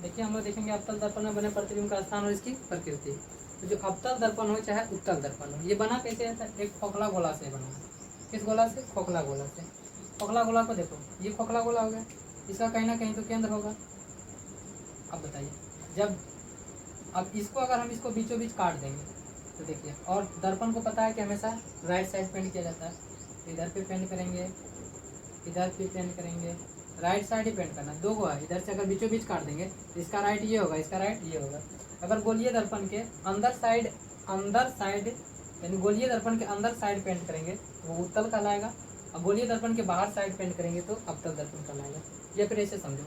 देखिए हम लोग देखेंगे अवतल दर्पण में बने प्रतिबिंब का स्थान और इसकी प्रकृति। तो जो अवतल दर्पण हो चाहे उत्तल दर्पण हो, ये बना कैसे है? एक खोखला गोला से बना है। किस गोला से? खोखला गोला से। खोखला गोला को देखो, ये खोखला गोला हो गया, इसका कहीं ना कहीं तो केंद्र होगा। अब बताइए, जब अब इसको अगर हम इसको बीचों बीच काट देंगे तो देखिए, और दर्पण को पता है कि हमेशा राइट साइड पेंट किया जाता है, इधर पे पेंट करेंगे, इधर पे पेंट करेंगे, राइट साइड ही पेंट करना। दो को है, इधर से अगर बीचों बीच काट देंगे तो इसका राइट ये होगा, इसका राइट ये होगा। अगर गोलीय दर्पण के अंदर साइड यानी गोलीय दर्पण के अंदर साइड पेंट करेंगे तो वो उत्तल कहलाएगा, और गोलीय दर्पण के बाहर साइड पेंट करेंगे तो अवतल दर्पण कहलाएगा। या फिर ऐसे समझो,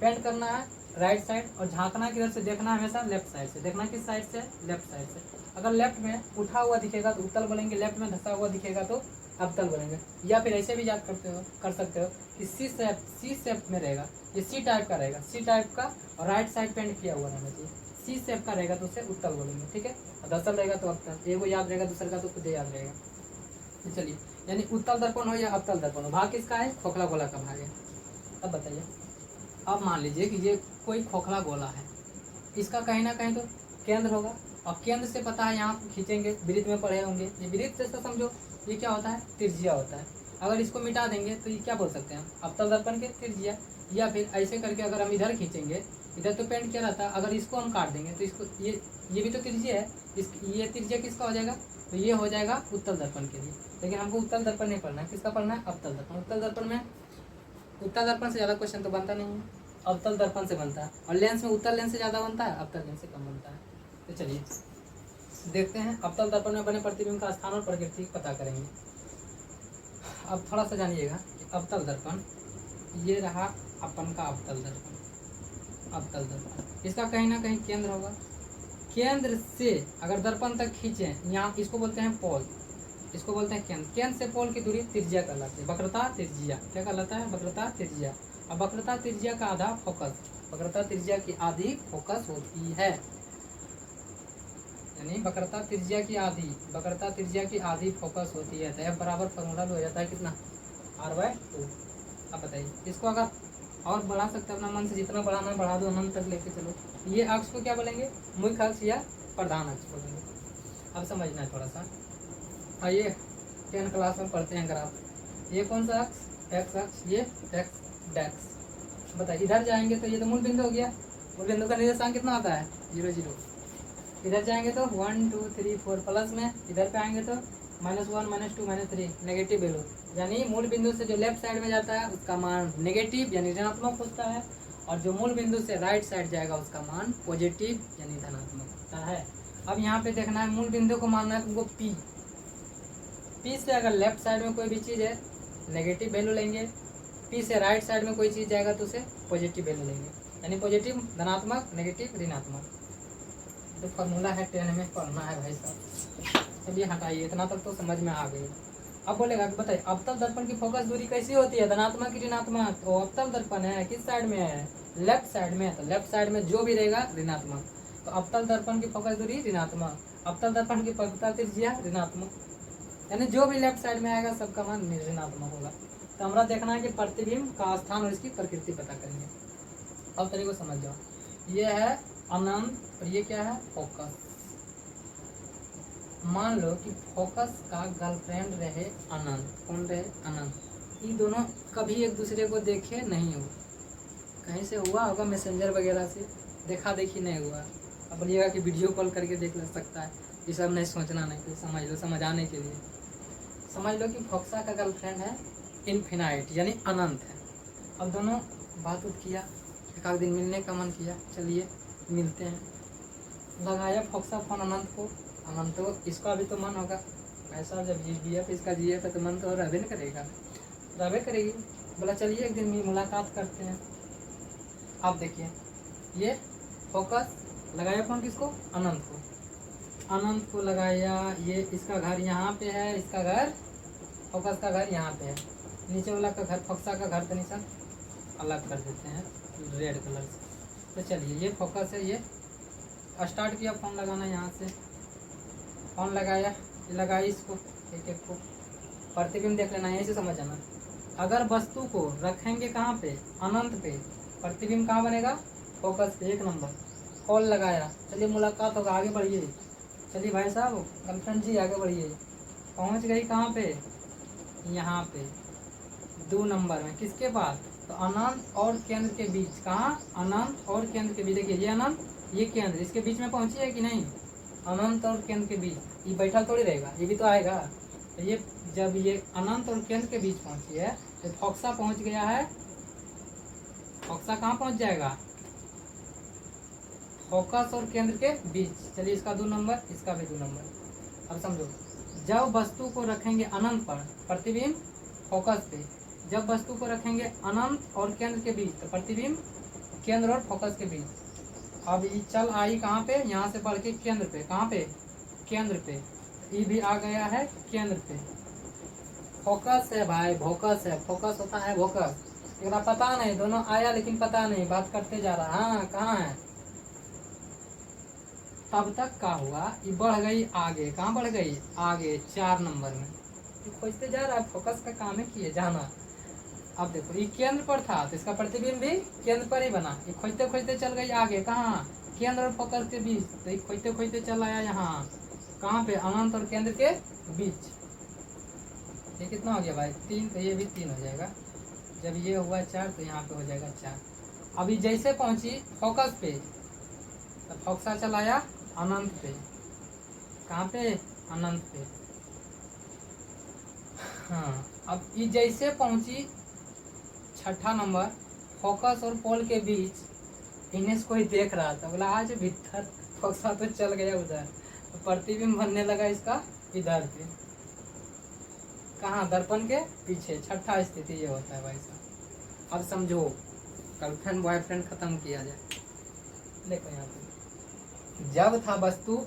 पेंट करना है राइट साइड और झांकना किधर से? देखना हमेशा लेफ्ट साइड से। देखना किस साइड से? लेफ्ट साइड से। अगर लेफ्ट में उठा हुआ दिखेगा तो उत्तल बोलेंगे, लेफ्ट में धंसा हुआ दिखेगा तो अवतल बोलेंगे। या फिर ऐसे भी याद कर सकते हो कि सी शेप में रहेगा, ये सी टाइप का रहेगा, सी टाइप का, और राइट साइड पेंट किया हुआ रहना चाहिए। सी शेप का रहेगा तो उसे उत्तल बोलेंगे, ठीक है। और धसल रहेगा तो अवतल। एक को याद रहेगा, दूसरे का तो खुद याद रहेगा। तो चलिए, यानी उत्तल दर्पण हो या अवतल दर्पण हो, भाग किसका है? खोखला गोला का भाग है। अब बताइए, अब मान लीजिए कि ये कोई खोखला गोला है, इसका कहीं ना कहीं तो केंद्र होगा, और केंद्र से पता है यहाँ खींचेंगे, वृत्त में पढ़े होंगे, ये वृत्त जैसा समझो, ये क्या होता है? त्रिज्या होता है। अगर इसको मिटा देंगे तो ये क्या बोल सकते हैं? अवतल दर्पण के त्रिज्या। या फिर ऐसे करके अगर हम इधर खींचेंगे, इधर तो पेंट किया रहता है, अगर इसको हम काट देंगे तो इसको ये भी तो त्रिज्या है, ये त्रिज्या किसका हो जाएगा? तो ये हो जाएगा उत्तल दर्पण के लिए। लेकिन हमको उत्तल दर्पण नहीं पढ़ना है, किसका पढ़ना है? अवतल दर्पण। उत्तल दर्पण में उत्तल दर्पण से ज़्यादा क्वेश्चन तो बनता नहीं है, अवतल दर्पण से बनता है। और लेंस में उत्तल लेंस से ज़्यादा बनता है, अवतल लेंस से कम बनता है। तो चलिए देखते हैं, अवतल दर्पण में बने प्रतिबिंब का स्थान और प्रकृति पता करेंगे। अब थोड़ा सा जानिएगा कि अवतल दर्पण, ये रहा अपन का अवतल दर्पण। अवतल दर्पण इसका कहीं ना कहीं केंद्र होगा, केंद्र से अगर दर्पण तक खींचे, यहाँ इसको बोलते हैं पोल, इसको बोलते हैं केंद्र। केंद्र से पोल की दूरी त्रिज्या कहलाती है, वक्रता त्रिज्या। क्या कहलाता है? वक्रता त्रिज्या। और वक्रता त्रिज्या का आधा फोकस, वक्रता त्रिज्या की आधी फोकस होती है, यानी वक्रता त्रिज्या की आधी फोकस होती है। तो F बराबर फॉर्मूला भी हो जाता है कितना? R/2। अब बताइए, इसको अगर और बढ़ा सकते हैं अपना मन से, जितना बढ़ाना बढ़ा दो, अनंत तक लेके चलो। ये अक्ष को क्या बोलेंगे? मुख्य अक्ष या प्रधान अक्ष बोलेंगे। अब समझना है थोड़ा सा। आइए 10 क्लास में पढ़ते हैं ग्राफ। ये कौन सा अक्ष? एक्स अक्ष, ये एक्स डैक्स। बताइए, इधर जाएंगे तो ये तो मूल बिंदु हो गया, मूल बिंदु का निर्देशांक कितना आता है? 0 0। इधर जाएंगे तो 1 2 3 4 प्लस में, इधर पे आएंगे तो -1 -2 -3 नेगेटिव वैल्यू। यानी मूल बिंदु से जो लेफ्ट साइड में जाता है उसका मान नेगेटिव यानी ऋणात्मक होता है, और जो मूल बिंदु से राइट साइड जाएगा उसका मान पॉजिटिव यानी धनात्मक होता है। अब यहाँ पे देखना है, मूल बिंदु को मानना है तुमको P। P से अगर लेफ्ट साइड में कोई भी चीज़ है नेगेटिव वैल्यू लेंगे, P से राइट साइड में कोई चीज़ जाएगा तो उसे पॉजिटिव वैल्यू लेंगे, यानी पॉजिटिव धनात्मक, नेगेटिव ऋणात्मक। तो फॉर्मूला है 10 में पढ़ना है भाई साहब। चलिए हटाइए, इतना तक तो समझ में आ गई। अब बोलेगा कि बताइए अवतल दर्पण की फोकस दूरी कैसी होती है? धनात्मक की ऋणात्मक? तो अवतल दर्पण है किस साइड में है? लेफ्ट साइड में। तो लेफ्ट साइड में जो भी रहेगा ऋणात्मक, तो अवतल दर्पण की फोकस दूरी ऋणात्मक, अवतल दर्पण की वक्रता त्रिज्या ऋणात्मक, यानी जो भी लेफ्ट साइड में आएगा सबका मान ऋणात्मक होगा। तो हमारा देखना है कि प्रतिबिंब का स्थान और इसकी प्रकृति पता करेंगे। अब तरीके को समझ जाओ, ये है अनंत और ये क्या है? फोकस। मान लो कि फोकस का गर्लफ्रेंड रहे अनंत। कौन रहे? अनंत। ये दोनों कभी एक दूसरे को देखे नहीं हो, कहीं से हुआ होगा मैसेंजर वगैरह से, देखा देखी नहीं हुआ। अब बोलिएगा कि वीडियो कॉल करके देख सकता है, ये सब नहीं सोचना, नहीं तो समझ लो, समझाने के लिए समझ लो कि फोक्सा का गर्लफ्रेंड है इन्फिनाइट यानी अनंत है। अब दोनों बात किया, एक आध दिन मिलने का मन किया, चलिए मिलते हैं। लगाया फोक्सा फोन अनंत को, अनंत तो इसका भी तो मन होगा ऐसा, जब GF इसका GF है तो मन तो रहबे न करेगा, रहबे करेगी। बोला चलिए एक दिन मुलाकात करते हैं। आप देखिए, ये फोकस लगाया फोन किसको? अनंत को। अनंत को लगाया, ये इसका घर यहाँ पे है, इसका घर फोकस का घर यहाँ पे है, नीचे वाला का घर फोक्सा का घर तो निशान अलग कर देते हैं रेड कलर से। तो चलिए, ये फोकस है, ये स्टार्ट किया फोन लगाना, यहाँ से फोन लगाया, लगाई इसको एक एक को, प्रतिबिंब देख लेना, यहीं से समझ आना। अगर वस्तु को रखेंगे कहाँ पे? अनंत पे, प्रतिबिंब कहाँ बनेगा? फोकस पे, एक नंबर। कॉल लगाया, चलिए मुलाकात होगा, आगे बढ़िए। चलिए भाई साहब, गर्लफ्रेंड जी आगे बढ़िए। पहुंच गई कहाँ पे? यहाँ पे 2 नंबर में, किसके पास? तो अनंत और केंद्र के बीच। कहाँ? अनंत और केंद्र के बीच। देखिए ये अनंत, ये केंद्र, इसके बीच में पहुंची है कि नहीं? अनंत और केंद्र के बीच। ये बैठा थोड़ी रहेगा, ये भी तो आएगा। तो ये जब ये अनंत और केंद्र के बीच पहुंची है तो फोक्सा पहुंच गया है। फोक्सा कहाँ पहुंच जाएगा? फोकस और केंद्र के बीच। चलिए इसका 2 नंबर, इसका भी 2 नंबर। अब समझो, जब वस्तु को रखेंगे अनंत पर, प्रतिबिंब फोकस पे। जब वस्तु को रखेंगे अनंत और केंद्र के बीच, तो प्रतिबिंब केंद्र और फोकस के बीच। अब ये चल आई कहाँ पे? यहाँ से बढ़ के केंद्र पे। कहाँ पे? केंद्र पे। ये भी आ गया है केंद्र पे। फोकस है भाई, फोकस है। फोकस होता है फोकस। इतना पता नहीं, दोनों आया लेकिन पता नहीं, बात करते जा रहा। हाँ कहाँ है? तब तक क्या हुआ? ये बढ़ गई आगे। कहाँ बढ़ गई? आगे 4 नंबर में। ये खोजते जा रहा है, फोकस का काम है किए जाना। अब देखो ये केंद्र पर था तो इसका प्रतिबिंब भी केंद्र पर ही बना। ये खोजते खोजते चल गई आगे। कहाँ? केंद्र और फोकस के बीच। तो ये खोजते खोजते चल आया यहाँ। कहाँ पे? अनंत और केंद्र के बीच। ये कितना हो गया भाई? 3। तो ये भी 3 हो जाएगा। जब ये हुआ 4 तो यहाँ पे हो जाएगा 4। अभी जैसे पहुंची फोकस पे तो फोक्सा चलाया अनंत पे। कहाँ पे? अनंत पे। हाँ, अब ये जैसे पहुंची 6ठा नंबर, फोकस और पोल के बीच। इनेस कोई देख रहा था, बोला आज भीतर। फोक्सा तो चल गया उधर, तो प्रतिबिंब बनने लगा इसका इधर पे। कहाँ? दर्पण के पीछे। 6ठा स्थिति ये होता है भाई साहब। अब समझो, गर्लफ्रेंड बॉयफ्रेंड खत्म किया जाए। देखो यहाँ पे, जब था वस्तु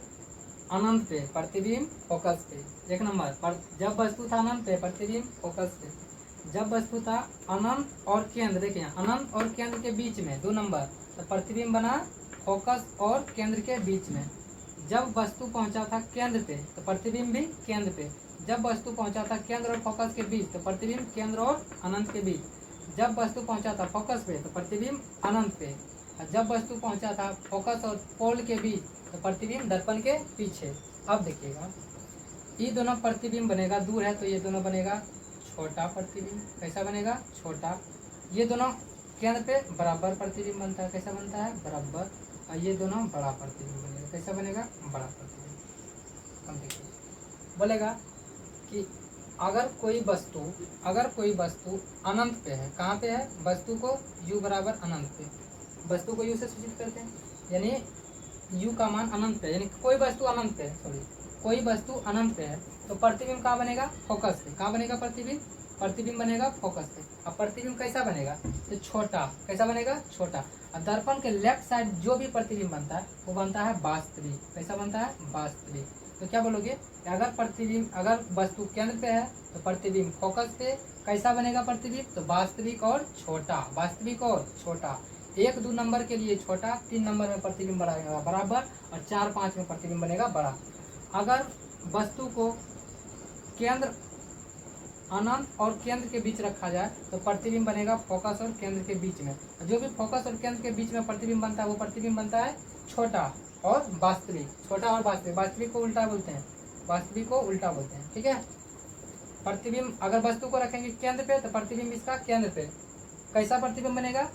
अनंत पे, प्रतिबिंब फोकस पे। 1 नंबर पर, जब वस्तु था अनंत पे, प्रतिबिंब फोकस पे। जब वस्तु था अनंत और केंद्र, देखिए अनंत और केंद्र के बीच में 2 नंबर, तो प्रतिबिंब बना फोकस और केंद्र के बीच में। जब वस्तु पहुंचा था केंद्र पे तो प्रतिबिंब भी केंद्र पे। जब वस्तु पहुंचा था केंद्र और फोकस के बीच तो प्रतिबिंब केंद्र और अनंत के बीच। जब वस्तु पहुंचा था फोकस पे तो प्रतिबिंब अनंत पे। और जब वस्तु पहुंचा था फोकस और पोल के बीच तो प्रतिबिंब दर्पण के पीछे। अब देखिएगा, ये दोनों प्रतिबिंब बनेगा, दूर है तो ये दोनों बनेगा छोटा प्रतिबिंब। कैसा बनेगा? छोटा। ये दोनों केंद्र पे बराबर प्रतिबिंब बनता है। कैसा बनता है? बराबर। और ये दोनों बड़ा प्रतिबिंब बनेगा। कैसा बनेगा? बड़ा प्रतिबिंब। अब देखिए, बोलेगा कि अगर कोई वस्तु अनंत पे है। कहाँ पे है? वस्तु को u बराबर अनंत पे, वस्तु को u से सूचित करते हैं, यानी u का मान अनंत पे, यानी कोई वस्तु अनंत पे है, कोई वस्तु अनंत पे है तो प्रतिबिंब कहाँ बनेगा? फोकस पे। कहाँ बनेगा प्रतिबिंब? प्रतिबिंब बनेगा फोकस पे। अब प्रतिबिंब कैसा बनेगा? तो छोटा। कैसा बनेगा? छोटा। और दर्पण के लेफ्ट साइड जो भी प्रतिबिंब बनता है वो बनता है वास्तविक। कैसा बनता है? वास्तविक। तो क्या बोलोगे? अगर वस्तु केंद्र पे है तो प्रतिबिंब फोकस पे। कैसा बनेगा प्रतिबिंब? तो वास्तविक और छोटा। वास्तविक और छोटा। 1-2 नंबर के लिए छोटा, 3 नंबर में प्रतिबिंब बनेगा बराबर, और 4-5 में प्रतिबिंब बनेगा बड़ा। अगर वस्तु को केंद्र अनंत और केंद्र के बीच रखा जाए तो प्रतिबिंब बनेगा फोकस और केंद्र के बीच में। जो भी फोकस और केंद्र के बीच में प्रतिबिंब बनता है वो प्रतिबिंब बनता है छोटा और वास्तविक। छोटा और वास्तविक, वास्तविक को उल्टा बोलते हैं, वास्तविक को उल्टा बोलते हैं। ठीक है। प्रतिबिंब अगर वस्तु को रखेंगे केंद्र पे तो प्रतिबिंब इसका केंद्र पे। कैसा प्रतिबिंब बनेगा?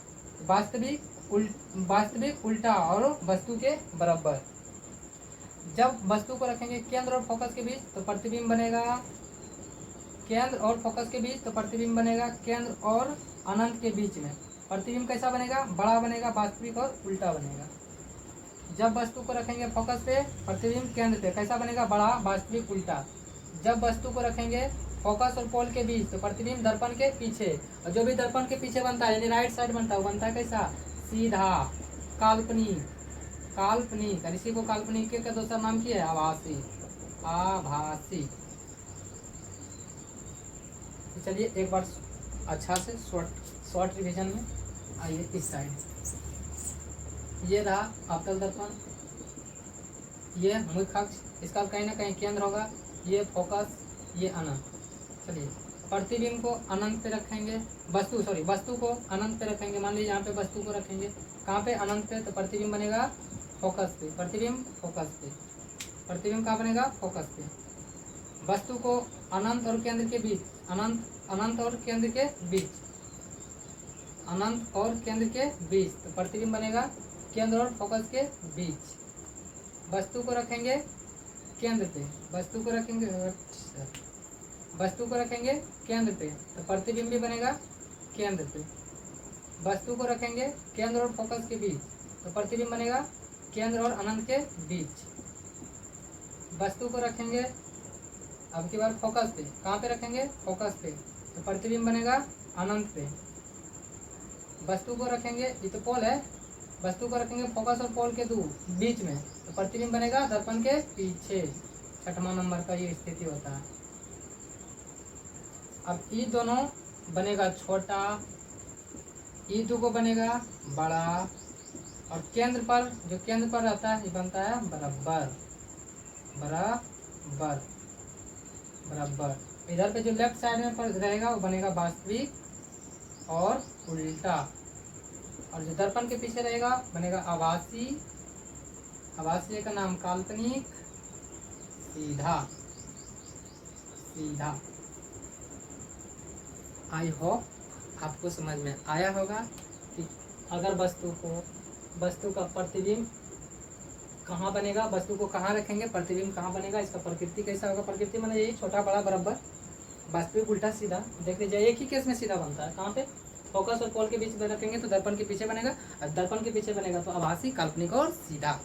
वास्तविक उल्टा और वस्तु के बराबर। जब वस्तु को रखेंगे केंद्र और फोकस के बीच तो प्रतिबिंब बनेगा केंद्र और फोकस के बीच, तो प्रतिबिंब बनेगा केंद्र और अनंत के बीच में। प्रतिबिंब कैसा बनेगा? बड़ा बनेगा, वास्तविक और उल्टा बनेगा। जब वस्तु को रखेंगे फोकस पे, प्रतिबिंब केंद्र पे, कैसा बनेगा? बड़ा, वास्तविक, उल्टा। जब वस्तु को रखेंगे फोकस और पोल के बीच तो प्रतिबिंब दर्पण के पीछे, और जो भी दर्पण के पीछे बनता है यानी राइट साइड बनता है वो बनता है कैसा? सीधा, काल्पनिक। काल्पनिक, और इसी को काल्पनिक के दूसरा नाम क्या है? आभासी। आभासी। तो चलिए एक बार अच्छा से शॉर्ट रिवीजन में आइए। इस साइड ये रहा अवतल दर्पण, ये मुख्य अक्ष, इसका कहीं ना कहीं केंद्र होगा, ये फोकस, ये अनंत। चलिए प्रतिबिंब को अनंत पे रखेंगे, वस्तु को अनंत पे रखेंगे। मान लीजिए यहाँ पे वस्तु को रखेंगे, कहाँ पे, अनंत पे, तो प्रतिबिंब बनेगा फोकस पे, प्रतिबिंब फोकस पे, प्रतिबिंब कहाँ बनेगा, फोकस पे। वस्तु को अनंत और केंद्र के बीच, अनंत और केंद्र के बीच, अनंत और केंद्र के बीच, तो प्रतिबिंब बनेगा केंद्र और फोकस के बीच। वस्तु को रखेंगे केंद्र पे, वस्तु को रखेंगे केंद्र पे, तो प्रतिबिंब भी बनेगा केंद्र पे। वस्तु को रखेंगे केंद्र और फोकस के बीच, तो प्रतिबिंब बनेगा केंद्र और अनंत के बीच। वस्तु को रखेंगे अब की बार फोकस पे, कहाँ पे रखेंगे, फोकस पे, तो प्रतिबिंब बनेगा अनंत पे। वस्तु को रखेंगे, ये तो पोल है, वस्तु को रखेंगे फोकस और पोल के बीच में, तो प्रतिबिंब बनेगा दर्पण के पीछे। 6वां नंबर का ये स्थिति होता है। अब ये दोनों बनेगा छोटा, ये दो को बनेगा बड़ा, और केंद्र पर, जो केंद्र पर रहता है, ये बनता है बराबर, बराबर, बराबर। इधर पे जो लेफ्ट साइड में पर रहेगा वो बनेगा वास्तविक और उल्टा, और जो दर्पण के पीछे रहेगा बनेगा आभासी, आभासी का नाम काल्पनिक, सीधा, सीधा। आई होप आपको समझ में आया होगा कि अगर वस्तु का प्रतिबिंब कहाँ बनेगा, वस्तु को कहाँ रखेंगे, प्रतिबिंब कहाँ बनेगा, इसका प्रकृति कैसा होगा। प्रकृति मतलब यही छोटा बड़ा बराबर, वास्तविक उल्टा सीधा। देख लीजिए एक ही केस में सीधा बनता है, कहाँ पे, फोकस और पोल के बीच में रखेंगे तो दर्पण के पीछे बनेगा, और दर्पण के पीछे बनेगा तो आभासी, काल्पनिक और सीधा।